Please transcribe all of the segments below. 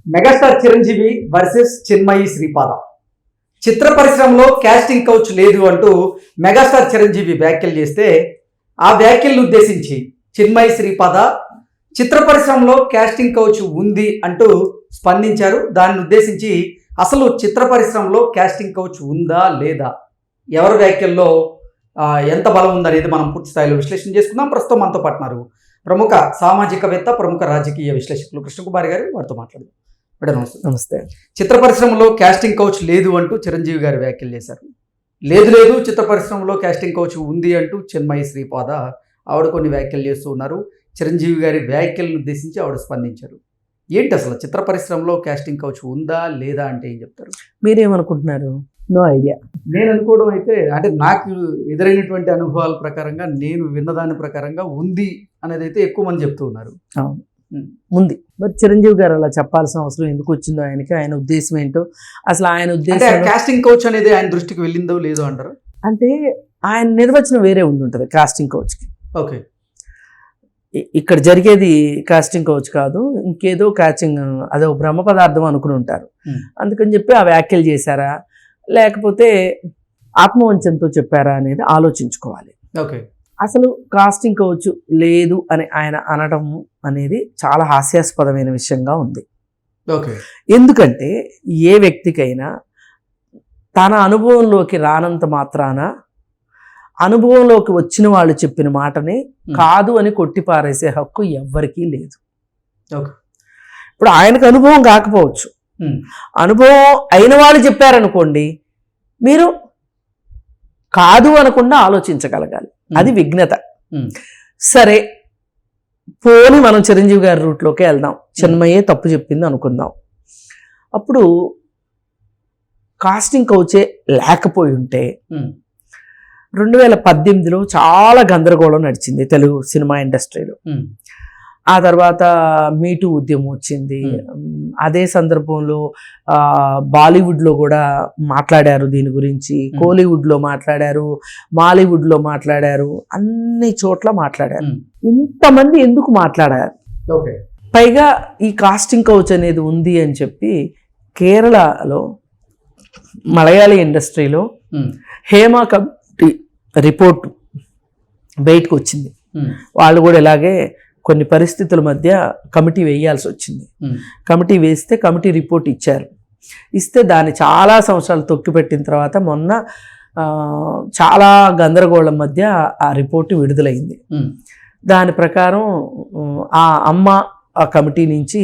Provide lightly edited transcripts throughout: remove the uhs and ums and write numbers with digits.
Megastar Chiranjeevi versus Chinmayi Sripada. చిత్ర పరిశ్రమలో casting couch లేదు అంటూ మెగాస్టార్ చిరంజీవి వ్యాఖ్యలు చేస్తే ఆ వ్యాఖ్యలను ఉద్దేశించి చిన్మయి శ్రీపాద చిత్ర పరిశ్రమలో కాస్టింగ్ కౌచ్ ఉంది అంటూ స్పందించారు. దాన్ని ఉద్దేశించి అసలు చిత్ర పరిశ్రమలో కాస్టింగ్ కౌచ్ ఉందా లేదా, ఎవరి వ్యాఖ్యల్లో ఎంత బలం ఉందనేది మనం పూర్తి స్థాయిలో విశ్లేషణ చేసుకుందాం. ప్రస్తుతం మనతో పాటున్నారు ప్రముఖ సామాజికవేత్త, ప్రముఖ రాజకీయ విశ్లేషకులు కృష్ణకుమారి గారు. వారితో మాట్లాడదాం. మేడం నమస్తే. నమస్తే. చిత్ర పరిశ్రమలో కాస్టింగ్ కౌచ్ లేదు అంటూ చిరంజీవి గారు వ్యాఖ్యలు చేశారు. లేదు చిత్ర పరిశ్రమలో కాస్టింగ్ కౌచ్ ఉంది అంటూ చిన్మయి శ్రీపాద ఆవిడ కొన్ని వ్యాఖ్యలు చేస్తూ ఉన్నారు. చిరంజీవి గారి వ్యాఖ్యలను ఉద్దేశించి ఆవిడ స్పందించారు. ఏంటి అసలు చిత్ర పరిశ్రమలో కాస్టింగ్ కౌచ్ ఉందా లేదా అంటే ఏం చెప్తారు? మీరేమనుకుంటున్నారు? No idea. నేను అనుకోవడం అయితే, అంటే నాకు ఎదురైనటువంటి అనుభవాల ప్రకారంగా, నేను విన్నదాని ప్రకారంగా ఉంది అనేది అయితే ఎక్కువ మంది చెప్తూ ఉన్నారు. అవును, ఉంది. మరి చిరంజీవి గారు అలా చెప్పాల్సిన అవసరం ఎందుకు వచ్చిందో ఆయనకి, ఆయన ఉద్దేశం ఏంటో, అసలు ఆయన ఉద్దేశం కాస్టింగ్ కౌచ్ అనేది ఆయన దృష్టికి వెళ్ళిందో లేదో అంటారు. అంటే ఆయన నిర్వచనం వేరే ఉండుంటుంది కాస్టింగ్ కౌచ్కి. ఓకే, ఇక్కడ జరిగేది కాస్టింగ్ కౌచ్ కాదు, ఇంకేదో కాస్టింగ్, అదో బ్రహ్మ పదార్థం అనుకుని ఉంటారు. అందుకని చెప్పి ఆ వ్యాఖ్యలు చేశారా, లేకపోతే ఆత్మవంచనతో చెప్పారా అనేది ఆలోచించుకోవాలి. ఓకే, అసలు కాస్టింగ్ కౌచ్ లేదు అని ఆయన అనడం అనేది చాలా హాస్యాస్పదమైన విషయంగా ఉంది. ఓకే, ఎందుకంటే ఏ వ్యక్తికైనా తన అనుభవంలోకి రానంత మాత్రాన అనుభవంలోకి వచ్చిన వాళ్ళు చెప్పిన మాటని కాదు అని కొట్టిపారేసే హక్కు ఎవ్వరికీ లేదు. ఇప్పుడు ఆయనకు అనుభవం కాకపోవచ్చు, అనుభవం అయిన వాళ్ళు చెప్పారనుకోండి, మీరు కాదు అనకుండా ఆలోచించగలగాలి. అది విఘ్నత. సరే, పోని మనం చిరంజీవి గారి రూట్లోకి వెళ్దాం. చిన్మయ్యే తప్పు చెప్పింది అనుకుందాం. అప్పుడు కాస్టింగ్ కౌచే లేకపోయి ఉంటే 2018లో చాలా గందరగోళం నడిచింది తెలుగు సినిమా ఇండస్ట్రీలో. ఆ తర్వాత మీటూ ఉద్యమం వచ్చింది. అదే సందర్భంలో బాలీవుడ్లో కూడా మాట్లాడారు దీని గురించి, కోలీవుడ్లో మాట్లాడారు, మాలీవుడ్లో మాట్లాడారు, అన్ని చోట్ల మాట్లాడారు. ఇంతమంది ఎందుకు మాట్లాడారు? పైగా ఈ కాస్టింగ్ కౌచ్ అనేది ఉంది అని చెప్పి కేరళలో మలయాళీ ఇండస్ట్రీలో హేమా కమిటీ రిపోర్ట్ బయటకు వచ్చింది. వాళ్ళు కూడా ఇలాగే కొన్ని పరిస్థితుల మధ్య కమిటీ వేయాల్సి వచ్చింది. కమిటీ వేస్తే కమిటీ రిపోర్ట్ ఇచ్చారు. ఇస్తే దాన్ని చాలా సంవత్సరాలు తొక్కిపెట్టిన తర్వాత మొన్న చాలా గందరగోళం మధ్య ఆ రిపోర్టు విడుదలైంది. దాని ప్రకారం ఆ అమ్మ ఆ కమిటీ నుంచి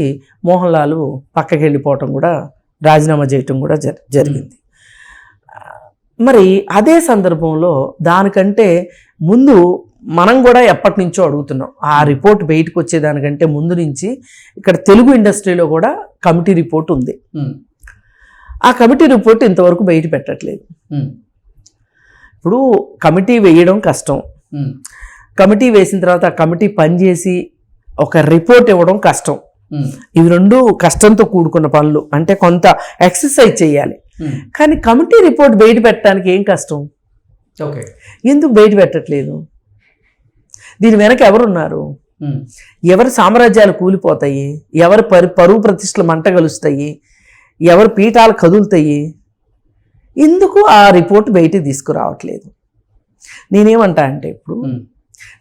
మోహన్ లాల్ పక్కకి వెళ్ళిపోవటం కూడా, రాజీనామా చేయటం కూడా జరిగింది. మరి అదే సందర్భంలో దానికంటే ముందు మనం కూడా ఎప్పటి నుంచో అడుగుతున్నాం, ఆ రిపోర్ట్ బయటకు వచ్చేదానికంటే ముందు నుంచి ఇక్కడ తెలుగు ఇండస్ట్రీలో కూడా కమిటీ రిపోర్ట్ ఉంది. ఆ కమిటీ రిపోర్ట్ ఇంతవరకు బయట పెట్టట్లేదు. ఇప్పుడు కమిటీ వేయడం కష్టం, కమిటీ వేసిన తర్వాత ఆ కమిటీ పనిచేసి ఒక రిపోర్ట్ ఇవ్వడం కష్టం. ఇవి రెండు కష్టంతో కూడుకున్న పనులు. అంటే కొంత ఎక్సర్సైజ్ చేయాలి. కానీ కమిటీ రిపోర్ట్ బయట పెట్టడానికి ఏం కష్టం? ఎందుకు బయట పెట్టట్లేదు? దీని వెనక ఎవరున్నారు? ఎవరి సామ్రాజ్యాలు కూలిపోతాయి? ఎవరి పరువు ప్రతిష్టలు మంట కలుస్తాయి? ఎవరి పీఠాలు కదులుతాయి? ఎందుకు ఆ రిపోర్ట్ బయటికి తీసుకురావట్లేదు? నేనేమంటా అంటే, ఇప్పుడు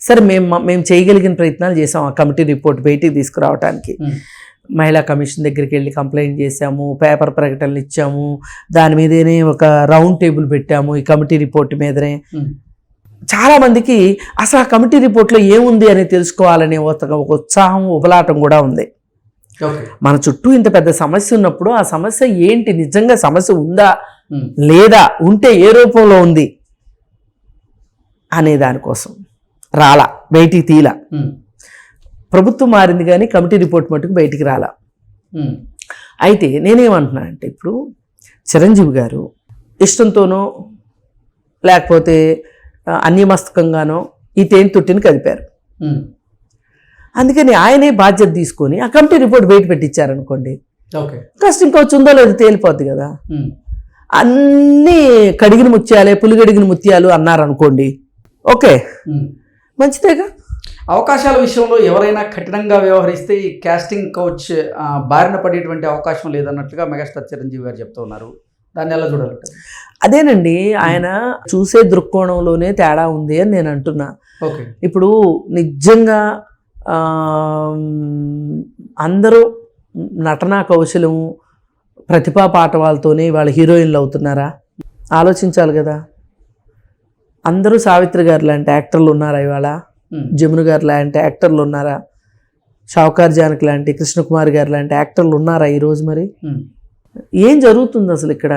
సరే మేము చేయగలిగిన ప్రయత్నాలు చేసాం ఆ కమిటీ రిపోర్ట్ బయటికి తీసుకురావడానికి. మహిళా కమిషన్ దగ్గరికి వెళ్ళి కంప్లైంట్ చేశాము, పేపర్ ప్రకటనలు ఇచ్చాము, దాని మీదనే ఒక రౌండ్ టేబుల్ పెట్టాము ఈ కమిటీ రిపోర్ట్ మీదనే. చాలా మందికి అసలు ఆ కమిటీ రిపోర్ట్లో ఏముంది అని తెలుసుకోవాలనే ఒక ఉత్సాహం, ఉపలాటం కూడా ఉంది. మన చుట్టూ ఇంత పెద్ద సమస్య ఉన్నప్పుడు ఆ సమస్య ఏంటి, నిజంగా సమస్య ఉందా లేదా, ఉంటే ఏ రూపంలో ఉంది అనే దానికోసం రాలా, బయటికి తీలా. ప్రభుత్వం మారింది కానీ కమిటీ రిపోర్ట్ మటుకు బయటికి రాలా. అయితే నేనేమంటున్నా అంటే, ఇప్పుడు చిరంజీవి గారు ఇష్టంతోనో లేకపోతే అన్యమస్తకంగానో ఈ తేనె తొట్టిని కదిపారు. అందుకని ఆయనే బాధ్యత తీసుకొని ఆ కమిటీ రిపోర్ట్ బయట పెట్టించారనుకోండి, కాస్టింగ్ కౌచ్ ఉందో లేదో తేలిపోద్ది కదా. అన్నీ కడిగిన ముత్యాలే, పులిగడిగిన ముత్యాలు అన్నారనుకోండి, ఓకే, మంచిదేగా. అవకాశాల విషయంలో ఎవరైనా కఠినంగా వ్యవహరిస్తే ఈ కాస్టింగ్ కౌచ్ బారిన పడేటువంటి అవకాశం లేదన్నట్లుగా మెగాస్టార్ చిరంజీవి గారు చెప్తూ ఉన్నారు. దాన్ని ఎలా చూడాలంటే? అదేనండి, ఆయన చూసే దృక్కోణంలోనే తేడా ఉంది అని నేను అంటున్నా. ఓకే. ఇప్పుడు నిజంగా అందరూ నటనా కౌశలం ప్రతిభా పాఠవాలతోనే వాళ్ళ హీరోయిన్లు అవుతున్నారా? ఆలోచించాలి కదా. అందరూ సావిత్రి గారు లాంటి యాక్టర్లు ఉన్నారా ఇవాళ? జమున గారు లాంటి యాక్టర్లు ఉన్నారా? షావుకార్ జానకి లాంటి, కృష్ణకుమార్ గారు లాంటి యాక్టర్లు ఉన్నారా ఈరోజు? మరి ఏం జరుగుతుంది అసలు ఇక్కడ?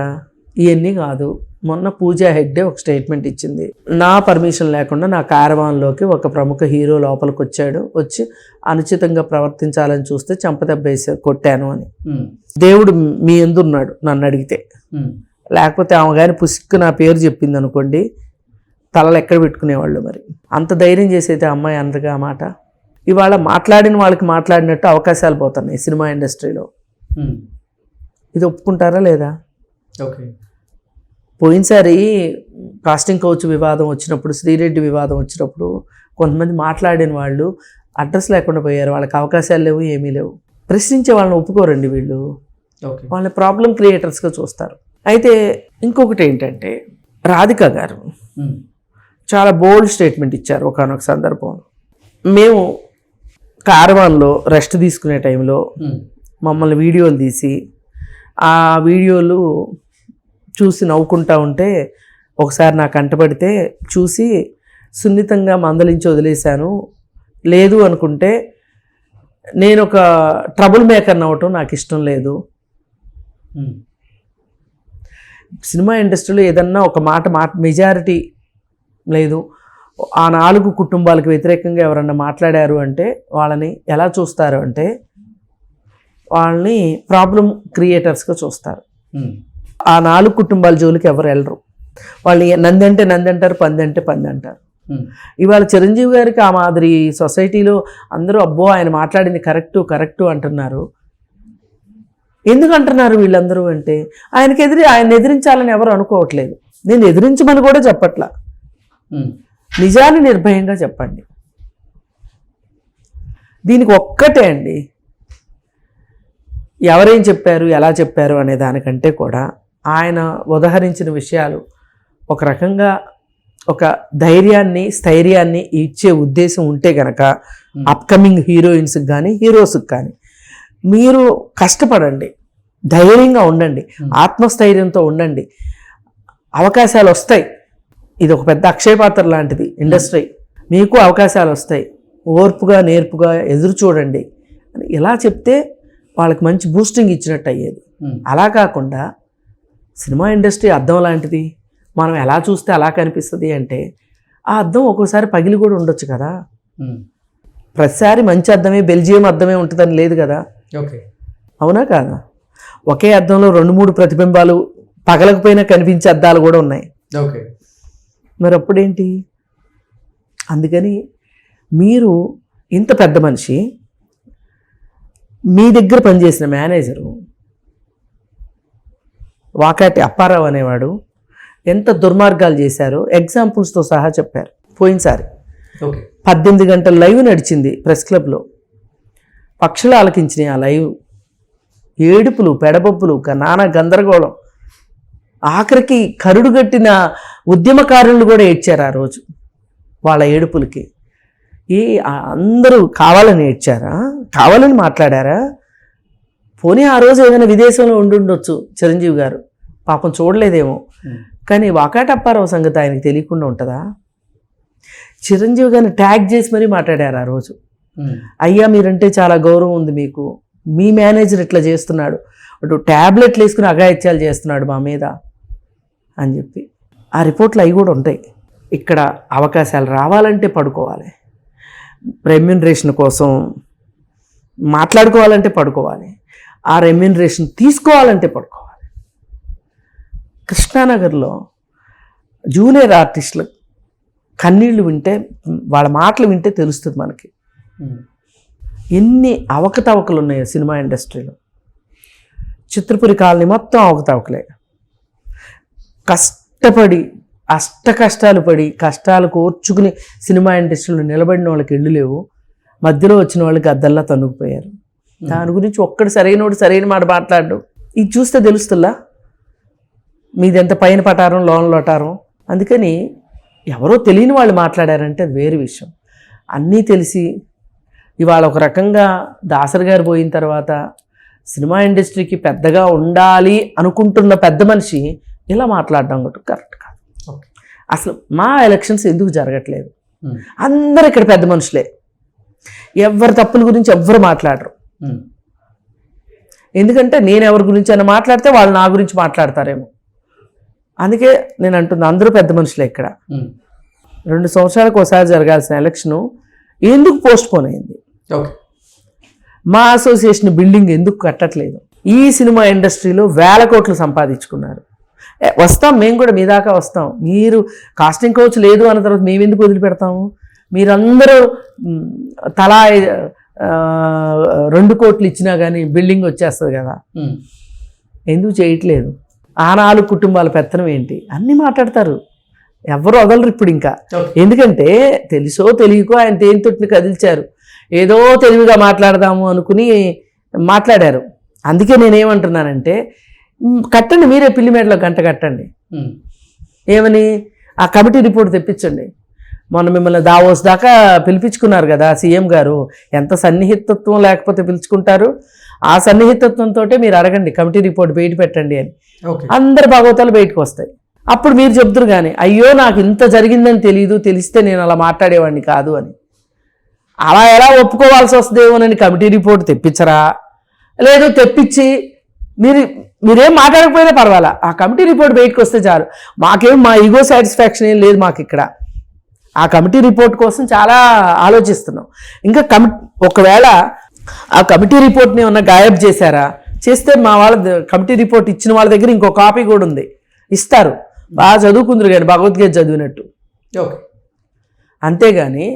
ఇవన్నీ కాదు. మొన్న పూజా హెగ్డే ఒక స్టేట్మెంట్ ఇచ్చింది, నా పర్మిషన్ లేకుండా నా కారవాన్లోకి ఒక ప్రముఖ హీరో లోపలికి వచ్చి అనుచితంగా ప్రవర్తించాలని చూస్తే చెంపదెబ్బేసి కొట్టాను అని. దేవుడు మీ ఎందున్నాడు నన్ను అడిగితే. లేకపోతే ఆమె గారి పుసిక్కు నా పేరు చెప్పింది అనుకోండి, తలలు ఎక్కడ పెట్టుకునేవాళ్ళు. మరి అంత ధైర్యం చేసైతే అమ్మాయి అందగా ఆ మాట. ఇవాళ మాట్లాడిన వాళ్ళకి మాట్లాడినట్టు అవకాశాలు పోతున్నాయి సినిమా ఇండస్ట్రీలో. ఇది ఒప్పుకుంటారా లేదా? ఓకే. పోయినసారి కాస్టింగ్ కౌచ్ వివాదం వచ్చినప్పుడు, శ్రీరెడ్డి వివాదం వచ్చినప్పుడు కొంతమంది మాట్లాడిన వాళ్ళు అడ్రస్ లేకుండా పోయారు. వాళ్ళకి అవకాశాలు లేవు, ఏమీ లేవు. ప్రశ్నించే వాళ్ళని ఒప్పుకోరండి వీళ్ళు. వాళ్ళని ప్రాబ్లం క్రియేటర్స్గా చూస్తారు. అయితే ఇంకొకటి ఏంటంటే, రాధిక గారు చాలా బోల్డ్ స్టేట్మెంట్ ఇచ్చారు ఒకానొక సందర్భంలో. మేము కారవాన్లో రెస్ట్ తీసుకునే టైంలో మమ్మల్ని వీడియోలు తీసి, ఆ వీడియోలు చూసి నవ్వుకుంటా ఉంటే ఒకసారి నాకు కంటపడితే చూసి సున్నితంగా మందలించి వదిలేశాను. లేదు అనుకుంటే నేను ఒక ట్రబుల్ మేకర్ అవ్వటం నాకు ఇష్టం లేదు. సినిమా ఇండస్ట్రీలో ఏదన్నా ఒక మాట మెజారిటీ లేదు, ఆ 4 కుటుంబాలకు వ్యతిరేకంగా ఎవరన్నా మాట్లాడారు అంటే వాళ్ళని ఎలా చూస్తారు అంటే వాళ్ళని ప్రాబ్లం క్రియేటర్స్గా చూస్తారు. ఆ 4 కుటుంబాల జోలికి ఎవరు వెళ్ళరు. వాళ్ళు నంది అంటే నంది అంటారు, పంది అంటే పంది అంటారు. ఇవాళ చిరంజీవి గారికి ఆ మాదిరి సొసైటీలో అందరూ అబ్బో ఆయన మాట్లాడింది కరెక్టు అంటున్నారు. ఎందుకు అంటున్నారు వీళ్ళందరూ అంటే, ఆయన ఎదిరించాలని ఎవరు అనుకోవట్లేదు. నేను ఎదిరించమని కూడా చెప్పట్లా, నిజాన్ని నిర్భయంగా చెప్పండి. దీనికి ఒక్కటే అండి, ఎవరేం చెప్పారు, ఎలా చెప్పారు అనే దానికంటే కూడా ఆయన ఉదహరించిన విషయాలు ఒక రకంగా ఒక ధైర్యాన్ని, స్థైర్యాన్ని ఇచ్చే ఉద్దేశం ఉంటే గనక అప్కమింగ్ హీరోయిన్స్కి కానీ హీరోస్కి కానీ మీరు కష్టపడండి, ధైర్యంగా ఉండండి, ఆత్మస్థైర్యంతో ఉండండి. అవకాశాలు వస్తాయి. ఇది ఒక పెద్ద అక్షయపాత్ర లాంటిది ఇండస్ట్రీ. మీకు అవకాశాలు వస్తాయి, ఓర్పుగా నేర్పుగా ఎదురు చూడండి అని ఇలా చెప్తే వాళ్ళకి మంచి బూస్టింగ్ ఇచ్చినట్టు అయ్యేది. అలా కాకుండా సినిమా ఇండస్ట్రీ అద్దం లాంటిది, మనం ఎలా చూస్తే అలా కనిపిస్తుంది అంటే ఆ అద్దం ఒక్కోసారి పగిలి కూడా ఉండొచ్చు కదా. ప్రతిసారి మంచి అద్దమే బెల్జియం అద్దమే ఉంటుందని లేదు కదా. అవునా కాదా? ఒకే అద్దంలో 2-3 ప్రతిబింబాలు పగలకపోయినా కనిపించే అద్దాలు కూడా ఉన్నాయి. మరి అప్పుడేంటి? అందుకని మీరు ఇంత పెద్ద మనిషి, మీ దగ్గర పనిచేసిన మేనేజరు వాకాటి అప్పారావు అనేవాడు ఎంత దుర్మార్గాలు చేశారో ఎగ్జాంపుల్స్తో సహా చెప్పారు. పోయినసారి 18 గంటల లైవ్ నడిచింది ప్రెస్ క్లబ్లో. పక్షులు ఆలకించినాయి ఆ లైవ్. ఏడుపులు, పెడబొప్పులు, నానా గందరగోళం. ఆఖరికి కరుడుగట్టిన ఉద్యమకారులు కూడా ఏడ్చారు ఆ రోజు వాళ్ళ ఏడుపులకి. అందరూ కావాలని ఏడ్చారా? కావాలని మాట్లాడారా? పోనీ ఆ రోజు ఏదైనా విదేశంలో ఉండుండొచ్చు చిరంజీవి గారు, పాపం చూడలేదేమో. కానీ వాకాటి అప్పారావు సంగతి ఆయనకి తెలియకుండా ఉంటుందా? చిరంజీవి గారిని ట్యాగ్ చేసి మరీ మాట్లాడారు ఆ రోజు. అయ్యా మీరంటే చాలా గౌరవం ఉంది మీకు, మీ మేనేజర్ ఇట్లా చేస్తున్నాడు, అటు ట్యాబ్లెట్లు వేసుకుని అఘాయిత్యాలు చేస్తున్నాడు మా మీద అని చెప్పి. ఆ రిపోర్ట్లు అవి కూడా ఉంటాయి. ఇక్కడ అవకాశాలు రావాలంటే పడుకోవాలి, రెమ్యూనరేషన్ కోసం మాట్లాడుకోవాలంటే పడుకోవాలి, ఆ రెమ్యూనరేషన్ తీసుకోవాలంటే పడుకోవాలి. కృష్ణానగర్లో జూనియర్ ఆర్టిస్టులు కన్నీళ్లు వింటే, వాళ్ళ మాటలు వింటే తెలుస్తుంది మనకి ఎన్ని అవకతవకలు ఉన్నాయో సినిమా ఇండస్ట్రీలో. చిత్రపురి కాలనీ మొత్తం అవకతవకలే. కష్టపడి అష్ట కష్టాలు పడి కష్టాలు కోర్చుకుని సినిమా ఇండస్ట్రీలో నిలబడిన వాళ్ళకి ఇళ్ళు లేవు, మధ్యలో వచ్చిన వాళ్ళకి అద్దల్లా తన్నుకుపోయారు. దాని గురించి ఒక్కడు సరైన మాట మాట్లాడు. ఇది చూస్తే తెలుస్తుందా మీది ఎంత పైన పటారం లోన లోటారం. అందుకని ఎవరో తెలియని వాళ్ళు మాట్లాడారంటే అది వేరే విషయం. అన్నీ తెలిసి ఇవాళ ఒక రకంగా దాసరి గారు పోయిన తర్వాత సినిమా ఇండస్ట్రీకి పెద్దగా ఉండాలి అనుకుంటున్న పెద్ద మనిషి ఇలా మాట్లాడడం కూడా కరెక్ట్ కాదు. అసలు మా ఎలక్షన్స్ ఎందుకు జరగట్లేదు? అందరు ఇక్కడ పెద్ద మనుషులే, ఎవరి తప్పుల గురించి ఎవ్వరు మాట్లాడరు. ఎందుకంటే నేను ఎవరి గురించి అయినా మాట్లాడితే వాళ్ళు నా గురించి మాట్లాడతారేమో. అందుకే నేను అంటున్నా, అందరూ పెద్ద మనుషులే ఇక్కడ. 2 సంవత్సరాలకు ఒకసారి జరగాల్సిన ఎలక్షను ఎందుకు పోస్ట్ పోన్ అయింది? మా అసోసియేషన్ బిల్డింగ్ ఎందుకు కట్టట్లేదు? ఈ సినిమా ఇండస్ట్రీలో వేల కోట్లు సంపాదించుకున్నారు. వస్తాం, మేము కూడా మీ దాకా వస్తాం. మీరు కాస్టింగ్ కౌచ్ లేదు అన్న తర్వాత మేము ఎందుకు వదిలిపెడతాము? మీరందరూ తలా 2 కోట్లు ఇచ్చినా కానీ బిల్డింగ్ వచ్చేస్తుంది కదా, ఎందుకు చేయట్లేదు? ఆ 4 కుటుంబాల పెత్తనం ఏంటి? అన్నీ మాట్లాడతారు, ఎవరు వదలరు ఇప్పుడు ఇంకా. ఎందుకంటే తెలుసో తెలియకో ఆయన తేనెతొట్టిని కదిల్చారు, ఏదో తెలివిగా మాట్లాడదాము అనుకుని మాట్లాడారు. అందుకే నేనేమంటున్నానంటే, కట్టండి, మీరే పిల్లిమేడలో గంట కట్టండి. ఏమని? ఆ కమిటీ రిపోర్ట్ తెప్పించండి. మొన్న మిమ్మల్ని దావోస్ దాకా పిలిపించుకున్నారు కదా సీఎం గారు, ఎంత సన్నిహితత్వం లేకపోతే పిలుచుకుంటారు? ఆ సన్నిహితత్వంతో మీరు అడగండి, కమిటీ రిపోర్ట్ బయట పెట్టండి అని. అందరి భాగవతాలు బయటకు వస్తాయి. అప్పుడు మీరు చెప్తురు కానీ, అయ్యో నాకు ఇంత జరిగిందని తెలియదు, తెలిస్తే నేను అలా మాట్లాడేవాడిని కాదు అని. అలా ఎలా ఒప్పుకోవాల్సి వస్తుందేమోనని కమిటీ రిపోర్ట్ తెప్పించరా? లేదు తెప్పించి మీరేం మాట్లాడకపోయినా పర్వాలా, ఆ కమిటీ రిపోర్ట్ బయటకు వస్తే చాలు. మా ఈగో సాటిస్ఫాక్షన్ ఏం లేదు మాకు ఇక్కడ. ఆ కమిటీ రిపోర్ట్ కోసం చాలా ఆలోచిస్తున్నాం. ఇంకా ఒకవేళ ఆ కమిటీ రిపోర్ట్ని ఏమన్నా గాయబ్ చేశారా? చేస్తే మా వాళ్ళ కమిటీ రిపోర్ట్ ఇచ్చిన వాళ్ళ దగ్గర ఇంకో కాపీ కూడా ఉంది, ఇస్తారు. బాగా చదువుకుందరు కానీ భగవద్గీత చదివినట్టు. అంతేగాని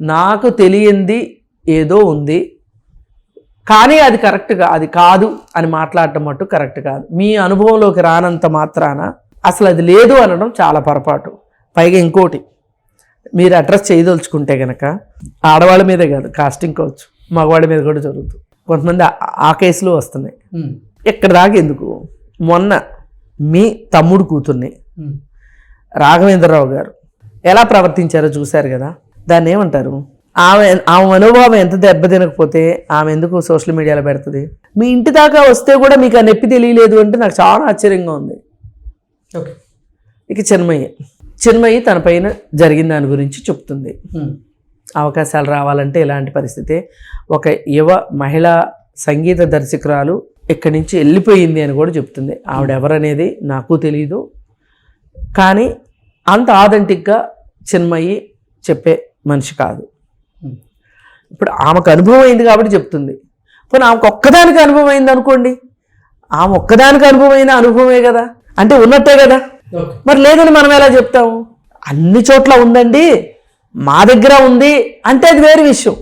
నాకు తెలియంది ఏదో ఉంది కానీ అది కరెక్ట్గా అది కాదు అని మాట్లాడటం మట్టు కరెక్ట్ కాదు. మీ అనుభవంలోకి రానంత మాత్రాన అసలు అది లేదు అనడం చాలా పొరపాటు. పైగా ఇంకోటి, మీరు అడ్రస్ చేయదలుచుకుంటే కనుక ఆడవాళ్ళ మీదే కాదు, కాస్టింగ్ కౌచ్ మగవాళ్ళ మీద కూడా జరుగుతుంది. కొంతమంది ఆ కేసులు వస్తున్నాయి. ఎక్కడ దాకా ఎందుకు? మొన్న మీ తమ్ముడు కూతుర్ని రాఘవేంద్రరావు గారు ఎలా ప్రవర్తించారో చూశారు కదా, దాన్ని ఏమంటారు? ఆమె మనోభావం ఎంత దెబ్బతినకపోతే ఆమె ఎందుకు సోషల్ మీడియాలో పెడుతుంది? మీ ఇంటి దాకా వస్తే కూడా మీకు ఆ నొప్పి తెలియలేదు అంటే నాకు చాలా ఆశ్చర్యంగా ఉంది. ఇక చిన్మయి తన పైన జరిగిన దాని గురించి చెప్తుంది. అవకాశాలు రావాలంటే ఇలాంటి పరిస్థితి. ఒక యువ మహిళా సంగీత దర్శకురాలు ఇక్కడి నుంచి వెళ్ళిపోయింది అని కూడా చెప్తుంది. ఆవిడ ఎవరనేది నాకు తెలియదు, కానీ అంత ఆథెంటిక్గా చిన్మయి చెప్పే మనిషి కాదు. ఇప్పుడు ఆమెకు అనుభవం అయింది కాబట్టి చెప్తుంది. పోనీ ఆమెకు ఒక్కదానికి అనుభవం అయింది అనుకోండి, ఆమె ఒక్కదానికి అనుభవమైన అనుభవమే కదా, అంటే ఉన్నట్టే కదా. మరి లేదని మనం ఎలా చెప్తాము? అన్ని చోట్ల ఉందండి, మా దగ్గర ఉంది అంటే అది వేరే విషయం.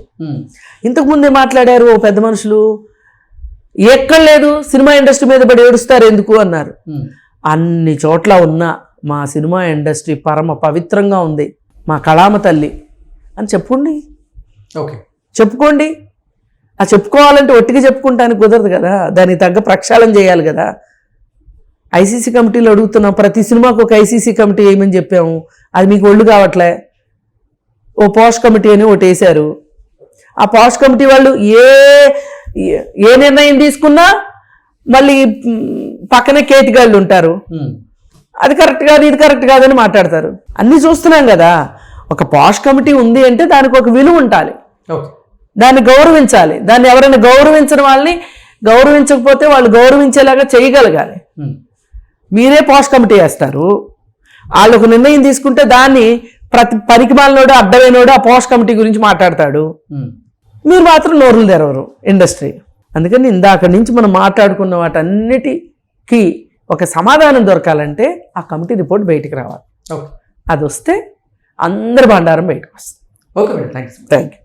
ఇంతకుముందే మాట్లాడారు ఓ పెద్ద మనుషులు, ఎక్కడ లేదు సినిమా ఇండస్ట్రీ మీద పడి ఏడుస్తారు ఎందుకు అన్నారు. అన్ని చోట్ల ఉన్న మా సినిమా ఇండస్ట్రీ పరమ పవిత్రంగా ఉంది, మా కళామ తల్లి అని చెప్పుకోండి. ఆ చెప్పుకోవాలంటే ఒట్టిగా చెప్పుకుంటానికి కుదరదు కదా, దానికి తగ్గ ప్రక్షాళన చేయాలి కదా. ఐసీసీ కమిటీలో అడుగుతున్నాం, ప్రతి సినిమాకు ఒక ఐసీసీ కమిటీ వేయమని చెప్పాము, అది మీకు ఒళ్ళు కావట్లే. ఓ పాష్ కమిటీ అని ఒకటి వేశారు. ఆ పాష్ కమిటీ వాళ్ళు ఏ నిర్ణయం తీసుకున్నా మళ్ళీ పక్కనే కేతిగాళ్ళు ఉంటారు, అది కరెక్ట్ కాదు ఇది కరెక్ట్ కాదని మాట్లాడతారు. అన్నీ చూస్తున్నాం కదా. ఒక పాష్ కమిటీ ఉంది అంటే దానికి ఒక విలువ ఉండాలి, దాన్ని గౌరవించాలి. దాన్ని ఎవరైనా గౌరవించిన వాళ్ళని గౌరవించకపోతే వాళ్ళు గౌరవించేలాగా చేయగలగాలి. మీరే పాష్ కమిటీ వేస్తారు, వాళ్ళు ఒక నిర్ణయం తీసుకుంటే దాన్ని ప్రతి పనికిమాలినోడు అడ్డమైనోడు ఆ పాష్ కమిటీ గురించి మాట్లాడతాడు, మీరు మాత్రం నోరులు తెరవరు ఇండస్ట్రీ. అందుకని ఇందాక నుంచి మనం మాట్లాడుకున్న వాటన్నిటికీ ఒక సమాధానం దొరకాలంటే ఆ కమిటీ రిపోర్ట్ బయటికి రావాలి. అది వస్తే అందరి బండారం బయటకు వస్తుంది. Okay madam, thank you.